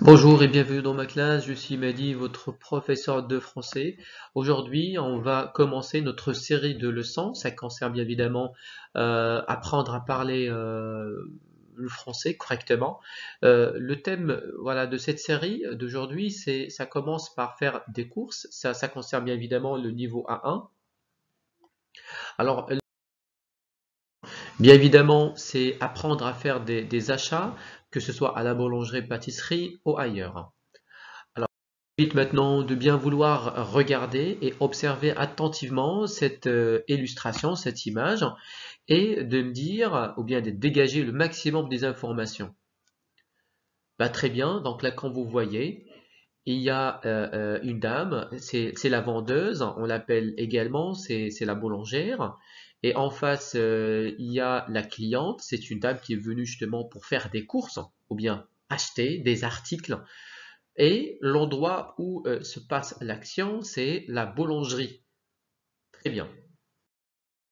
Bonjour et bienvenue dans ma classe, je suis Mehdi, votre professeur de français. Aujourd'hui, on va commencer notre série de leçons. Ça concerne bien évidemment apprendre à parler le français correctement. Le thème voilà, de cette série d'aujourd'hui, ça commence par faire des courses. Ça concerne bien évidemment le niveau A1. Alors, bien évidemment, c'est apprendre à faire des achats, que ce soit à la boulangerie, pâtisserie ou ailleurs. Invite maintenant de bien vouloir regarder et observer attentivement cette illustration, cette image, et de me dire, ou bien de dégager le maximum des informations. Bah, très bien, donc là, quand vous voyez, il y a une dame, c'est la vendeuse, on l'appelle également, c'est la boulangère. Et en face, il y a la cliente, c'est une dame qui est venue justement pour faire des courses, ou bien acheter des articles. Et l'endroit où se passe l'action, c'est la boulangerie. Très bien.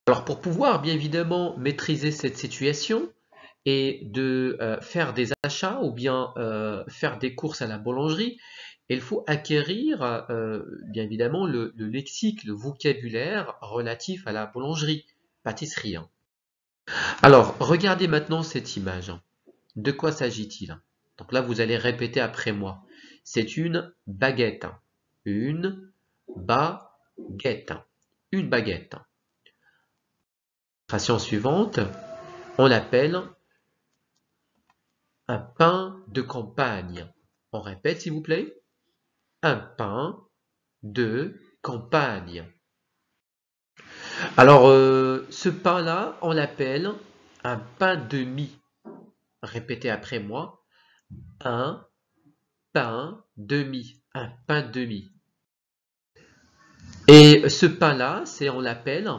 Alors pour pouvoir bien évidemment maîtriser cette situation et de faire des achats ou bien faire des courses à la boulangerie, il faut acquérir bien évidemment le lexique, le vocabulaire relatif à la boulangerie, pâtisserie. Alors regardez maintenant cette image. De quoi s'agit-il? Donc là, vous allez répéter après moi. C'est une baguette. Une baguette. Une baguette. Illustration suivante, on l'appelle un pain de campagne. On répète, s'il vous plaît. Un pain de campagne. Alors, ce pain-là, on l'appelle un pain de mie. Répétez après moi. Un pain de mie. Un pain de mie. Et ce pain-là, on l'appelle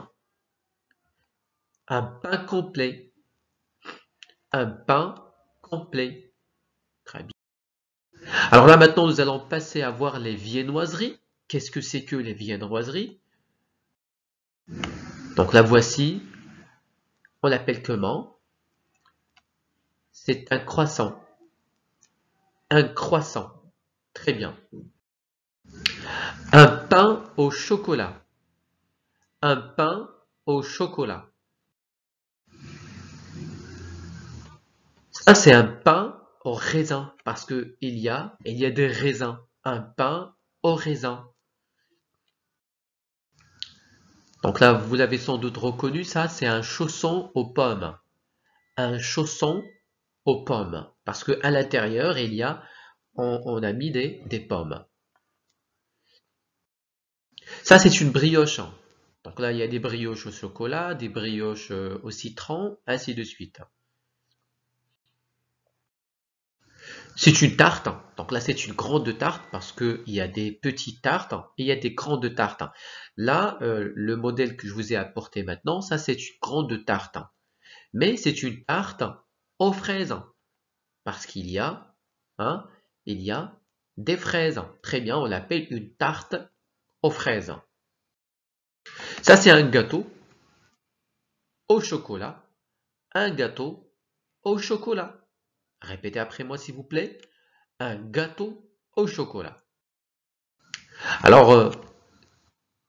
un pain complet. Un pain complet. Très bien. Alors là, maintenant, nous allons passer à voir les viennoiseries. Qu'est-ce que c'est que les viennoiseries? Donc la voici. On l'appelle comment? C'est un croissant. Un croissant. Très bien. Un pain au chocolat. Un pain au chocolat. Ça, c'est un pain au raisin parce que il y a des raisins. Un pain au raisin. Donc là, vous l'avez sans doute reconnu, ça, c'est un chausson aux pommes. Un chausson aux pommes. Parce qu'à l'intérieur, on a mis des pommes. Ça, c'est une brioche. Donc là, il y a des brioches au chocolat, des brioches au citron, ainsi de suite. C'est une tarte. Donc là, c'est une grande tarte parce qu'il y a des petites tartes et il y a des grandes tartes. Là, le modèle que je vous ai apporté maintenant, ça, c'est une grande tarte. Mais c'est une tarte aux fraises parce hein, il y a des fraises. Très bien, on l'appelle une tarte aux fraises. Ça, c'est un gâteau au chocolat. Un gâteau au chocolat. Répétez après moi, s'il vous plaît. Un gâteau au chocolat. Alors,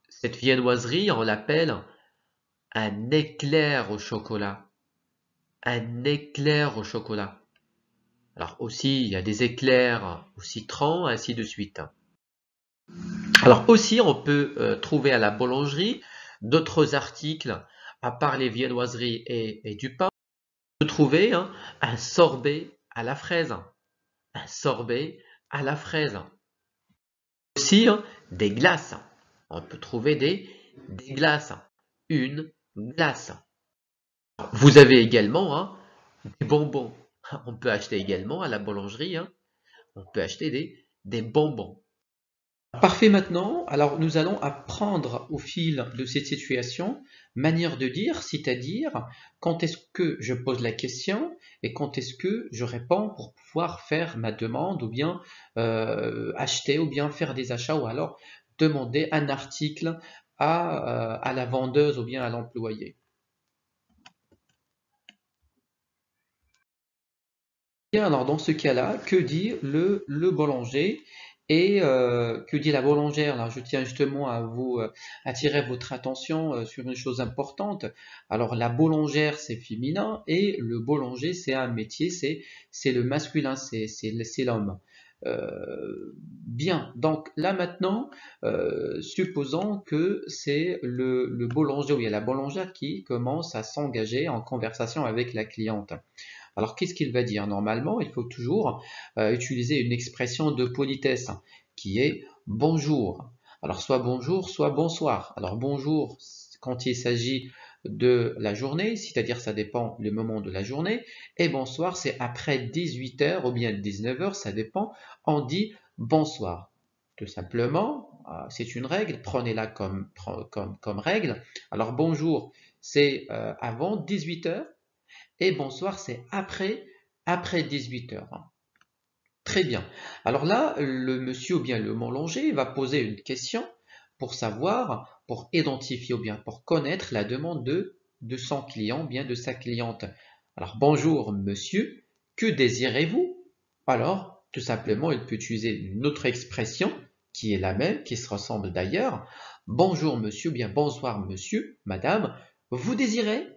cette viennoiserie, on l'appelle un éclair au chocolat. Un éclair au chocolat. Alors aussi, il y a des éclairs au citron, ainsi de suite. Alors aussi, on peut trouver à la boulangerie d'autres articles, à part les viennoiseries et du pain. On peut trouver un sorbet à la fraise. Un sorbet à la fraise. Aussi, des glaces. On peut trouver des glaces. Une glace. Vous avez également des bonbons. On peut acheter également à la boulangerie, on peut acheter des bonbons. Parfait maintenant, alors nous allons apprendre au fil de cette situation, manière de dire, c'est-à-dire quand est-ce que je pose la question et quand est-ce que je réponds pour pouvoir faire ma demande ou bien acheter ou bien faire des achats ou alors demander un article à la vendeuse ou bien à l'employé. Bien, alors dans ce cas-là, que dit le boulanger et que dit la boulangère? Là, je tiens justement à vous attirer votre attention sur une chose importante. Alors, la boulangère, c'est féminin et le boulanger, c'est un métier, c'est le masculin, c'est l'homme. Bien, donc là maintenant, supposons que c'est le boulanger ou il y a la boulangère qui commence à s'engager en conversation avec la cliente. Alors, qu'est-ce qu'il va dire? Normalement, il faut toujours utiliser une expression de politesse qui est bonjour. Alors, soit bonjour, soit bonsoir. Alors, bonjour, quand il s'agit de la journée, c'est-à-dire ça dépend le moment de la journée, et bonsoir, c'est après 18 heures ou bien 19 heures, ça dépend, on dit bonsoir. Tout simplement, c'est une règle, prenez-la comme règle. Alors, bonjour, c'est avant 18 heures. Et bonsoir, c'est après 18 heures. Très bien. Alors là, le monsieur ou bien le boulanger va poser une question pour savoir, pour identifier ou bien pour connaître la demande de son client ou bien de sa cliente. Alors, bonjour monsieur, que désirez-vous? Alors, tout simplement, il peut utiliser une autre expression qui est la même, qui se ressemble d'ailleurs. Bonjour monsieur ou bien bonsoir monsieur, madame, vous désirez?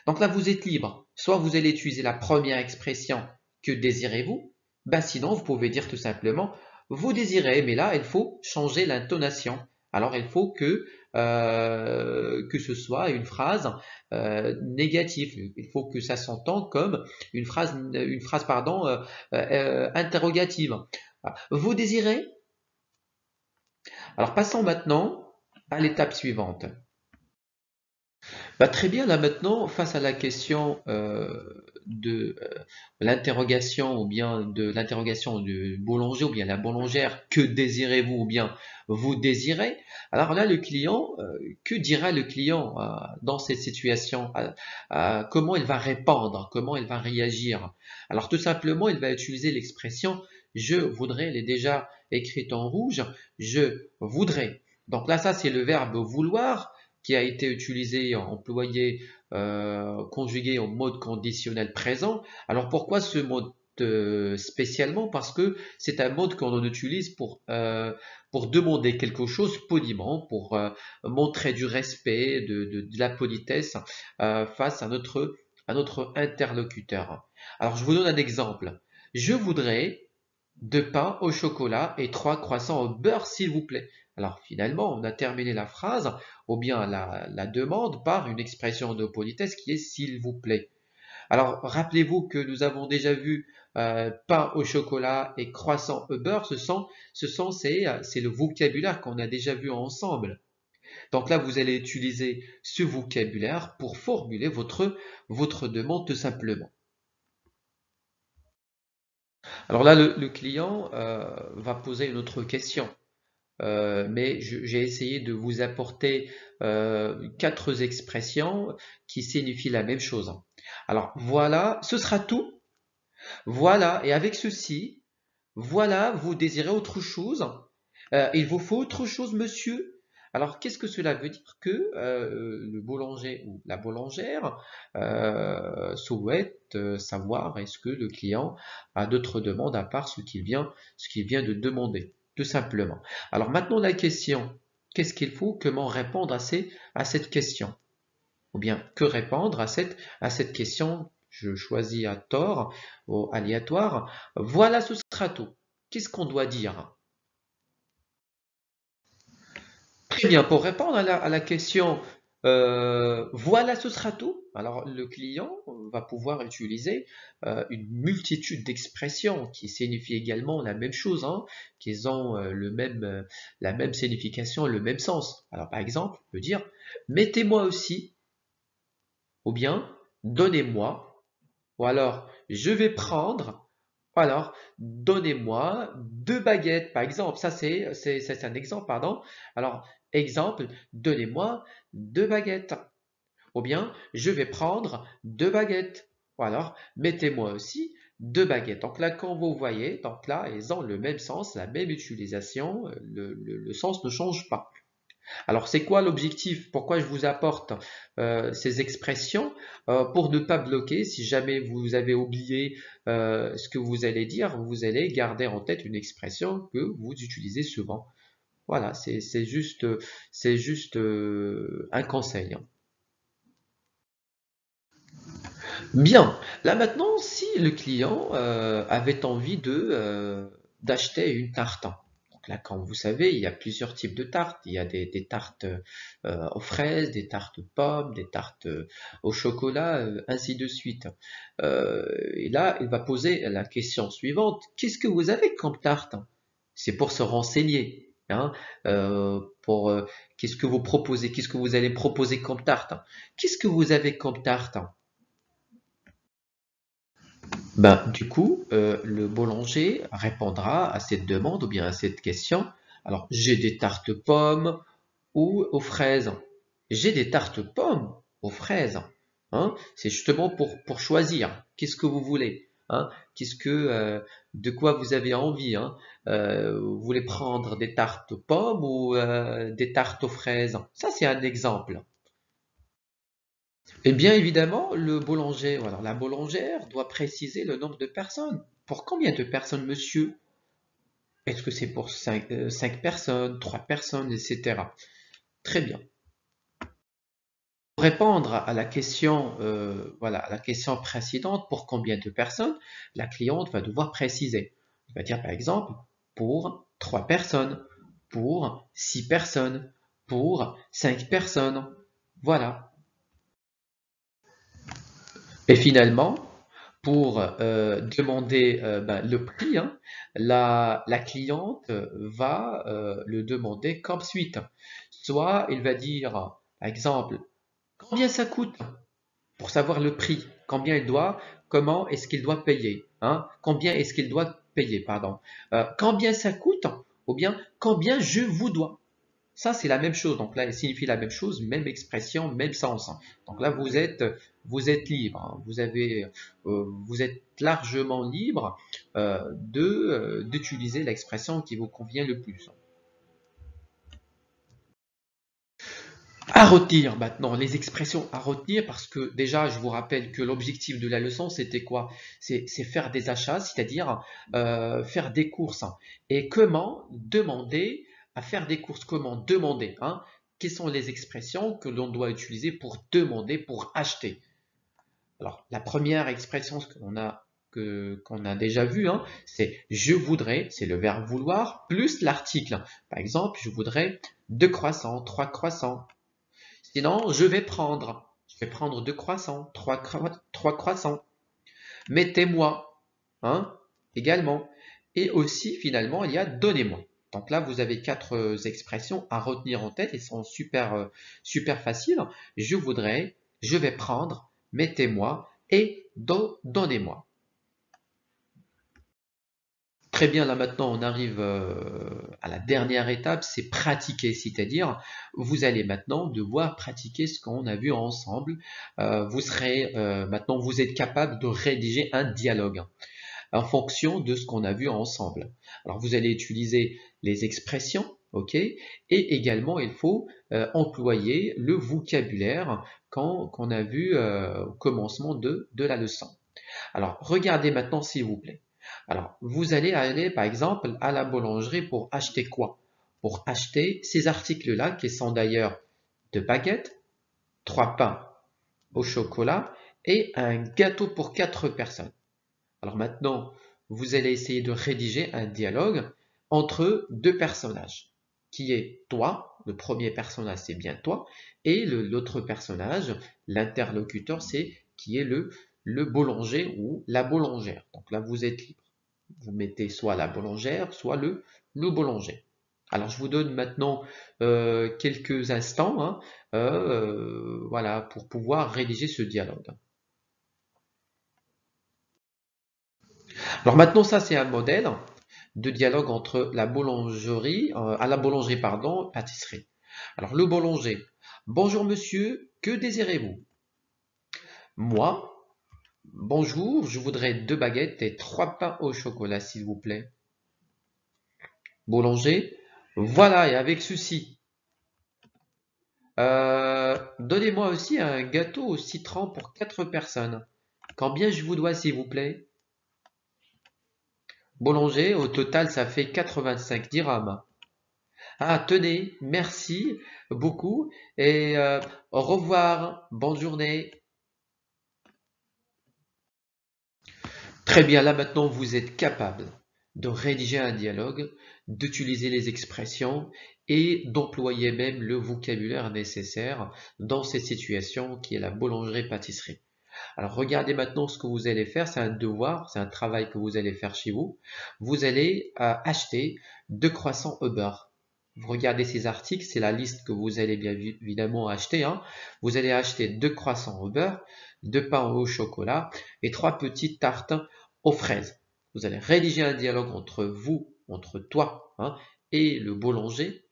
Donc là, vous êtes libre. Soit vous allez utiliser la première expression, que désirez-vous? Ben sinon, vous pouvez dire tout simplement, vous désirez, mais là, il faut changer l'intonation. Alors, il faut que ce soit une phrase négative. Il faut que ça s'entende comme une phrase pardon, interrogative. Vous désirez? Alors, passons maintenant à l'étape suivante. Bah, très bien, là maintenant, face à la question de l'interrogation ou bien de l'interrogation du boulanger ou bien la boulangère, que désirez-vous ou bien vous désirez? Alors là, le client, que dira le client dans cette situation? Comment il va répondre? Comment il va réagir? Alors tout simplement, il va utiliser l'expression je voudrais, elle est déjà écrite en rouge, je voudrais. Donc là, ça c'est le verbe vouloir qui a été utilisé, employé, conjugué en mode conditionnel présent. Alors pourquoi ce mode spécialement? Parce que c'est un mode qu'on utilise pour demander quelque chose poliment, pour montrer du respect, de la politesse face à notre interlocuteur. Alors je vous donne un exemple. Je voudrais 2 pains au chocolat et 3 croissants au beurre, s'il vous plaît. Alors finalement, on a terminé la phrase ou bien la demande par une expression de politesse qui est s'il vous plaît. Alors rappelez-vous que nous avons déjà vu pain au chocolat et croissant au beurre, c'est le vocabulaire qu'on a déjà vu ensemble. Donc là, vous allez utiliser ce vocabulaire pour formuler votre demande tout simplement. Alors là, le client va poser une autre question. Mais j'ai essayé de vous apporter 4 expressions qui signifient la même chose. Alors voilà, ce sera tout. Voilà, et avec ceci, voilà, vous désirez autre chose. Il vous faut autre chose, monsieur. Alors, qu'est-ce que cela veut dire? Que le boulanger ou la boulangère souhaite savoir est-ce que le client a d'autres demandes à part ce qu'il vient de demander, tout simplement. Alors maintenant, la question, qu'est-ce qu'il faut? Comment répondre à cette question? Ou bien, que répondre à cette question? Je choisis à tort ou aléatoire. Voilà, ce sera tout. Qu'est-ce qu'on doit dire? Très bien, pour répondre à la question, voilà, ce sera tout. Alors, le client va pouvoir utiliser une multitude d'expressions qui signifient également la même chose, hein, qui ont la même signification, le même sens. Alors, par exemple, on peut dire, mettez-moi aussi, ou bien, donnez-moi, ou alors, je vais prendre, ou alors, donnez-moi 2 baguettes, par exemple. Ça, c'est un exemple, pardon. Alors, exemple, donnez-moi 2 baguettes. Ou bien, je vais prendre 2 baguettes. Ou alors, mettez-moi aussi 2 baguettes. Donc là, quand vous voyez, donc là, ils ont le même sens, la même utilisation, le sens ne change pas. Alors, c'est quoi l'objectif? Pourquoi je vous apporte ces expressions? Pour ne pas bloquer, si jamais vous avez oublié ce que vous allez dire, vous allez garder en tête une expression que vous utilisez souvent. Voilà, c'est juste un conseil, hein. Bien. Là maintenant, si le client avait envie d'acheter une tarte. Donc là, comme vous savez, il y a plusieurs types de tartes. Il y a des tartes aux fraises, des tartes aux pommes, des tartes au chocolat, ainsi de suite. Et là, il va poser la question suivante. Qu'est-ce que vous avez comme tarte? C'est pour se renseigner, hein, pour qu'est-ce que vous proposez, qu'est-ce que vous allez me proposer comme tarte? Qu'est-ce que vous avez comme tarte? Ben, du coup, le boulanger répondra à cette demande ou bien à cette question. Alors, j'ai des tartes pommes ou aux fraises. J'ai des tartes pommes aux fraises. Hein? C'est justement pour choisir. Qu'est-ce que vous voulez? Hein? De quoi vous avez envie? Hein? Vous voulez prendre des tartes aux pommes ou des tartes aux fraises? Ça, c'est un exemple. Et bien évidemment, le boulanger, ou alors la boulangère doit préciser le nombre de personnes. Pour combien de personnes, monsieur? Est-ce que c'est pour 5 personnes, 3 personnes, etc. Très bien. Pour répondre à la question, voilà, à la question précédente, pour combien de personnes, la cliente va devoir préciser. Elle va dire par exemple pour 3 personnes, pour 6 personnes, pour 5 personnes. Voilà. Et finalement, pour demander ben, le prix, hein, la cliente va le demander comme suite. Soit il va dire, par exemple, combien ça coûte pour savoir le prix, combien il doit, comment est-ce qu'il doit payer, hein, combien est-ce qu'il doit payer, pardon. Combien ça coûte, ou bien combien je vous dois. Ça, c'est la même chose. Donc là, elle signifie la même chose, même expression, même sens. Donc là, vous êtes libre, hein. Vous êtes largement libre d'utiliser l'expression qui vous convient le plus. À retenir maintenant, les expressions à retenir, parce que déjà, je vous rappelle que l'objectif de la leçon, c'était quoi? C'est faire des achats, c'est-à-dire faire des courses. Et comment demander à faire des courses? Comment demander, hein? Quelles sont les expressions que l'on doit utiliser pour demander, pour acheter? Alors, la première expression qu'on a déjà vue, hein, c'est je voudrais, c'est le verbe vouloir, plus l'article. Par exemple, je voudrais 2 croissants, 3 croissants. Sinon, je vais prendre 2 croissants, 3 croissants. Mettez-moi, hein, également. Et aussi, finalement, il y a donnez-moi. Donc là, vous avez 4 expressions à retenir en tête. Elles sont super faciles. Je voudrais, je vais prendre, mettez-moi et donnez-moi. Très bien, là maintenant on arrive à la dernière étape, c'est pratiquer, c'est-à-dire vous allez maintenant devoir pratiquer ce qu'on a vu ensemble. Maintenant vous êtes capable de rédiger un dialogue en fonction de ce qu'on a vu ensemble. Alors vous allez utiliser les expressions, ok, et également il faut employer le vocabulaire qu'on a vu au commencement de la leçon. Alors regardez maintenant s'il vous plaît. Alors, vous allez aller, par exemple, à la boulangerie pour acheter quoi? Pour acheter ces articles-là, qui sont d'ailleurs 2 baguettes, 3 pains au chocolat et un gâteau pour 4 personnes. Alors maintenant, vous allez essayer de rédiger un dialogue entre deux personnages, qui est toi, le premier personnage c'est bien toi, et l'autre personnage, l'interlocuteur, c'est qui est le boulanger ou la boulangère. Donc là, vous êtes libre. Vous mettez soit la boulangère, soit le boulanger. Alors, je vous donne maintenant quelques instants, hein, voilà, pour pouvoir rédiger ce dialogue. Alors maintenant, ça, c'est un modèle de dialogue entre la boulangerie, à la boulangerie, pardon, pâtisserie. Alors, le boulanger. Bonjour monsieur, que désirez-vous? Moi, bonjour, je voudrais 2 baguettes et 3 pains au chocolat, s'il vous plaît. Boulanger, voilà, et avec ceci. Donnez-moi aussi un gâteau au citron pour 4 personnes. Combien je vous dois, s'il vous plaît? Boulanger, au total, ça fait 85 dirhams. Ah, tenez, merci beaucoup et au revoir, bonne journée. Très bien, là maintenant, vous êtes capable de rédiger un dialogue, d'utiliser les expressions et d'employer même le vocabulaire nécessaire dans cette situation qui est la boulangerie-pâtisserie. Alors regardez maintenant ce que vous allez faire, c'est un devoir, c'est un travail que vous allez faire chez vous. Vous allez acheter 2 croissants au beurre. Vous regardez ces articles, c'est la liste que vous allez bien évidemment acheter, hein. Vous allez acheter 2 croissants au beurre, 2 pains au chocolat et 3 petites tartes aux fraises. Vous allez rédiger un dialogue entre vous, entre toi, hein, et le boulanger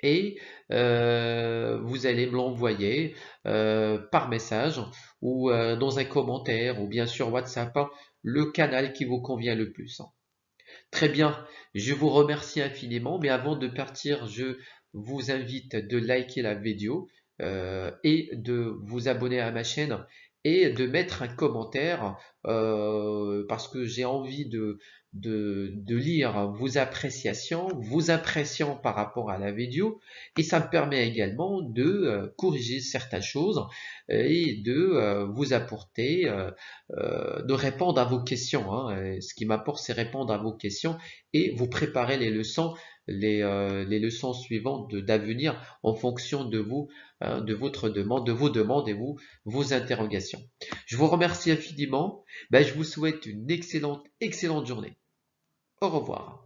et vous allez me l'envoyer par message ou dans un commentaire ou bien sur WhatsApp, hein, le canal qui vous convient le plus, hein. Très bien, je vous remercie infiniment, mais avant de partir, je vous invite de liker la vidéo et de vous abonner à ma chaîne et de mettre un commentaire parce que j'ai envie de lire vos appréciations, vos impressions par rapport à la vidéo et ça me permet également de corriger certaines choses et de vous apporter de répondre à vos questions, hein. Ce qui m'apporte, c'est répondre à vos questions et vous préparer les leçons, les leçons suivantes d'avenir en fonction de vous, de votre demande, de vos demandes et vos interrogations. Je vous remercie infiniment. Ben, je vous souhaite une excellente journée. Au revoir.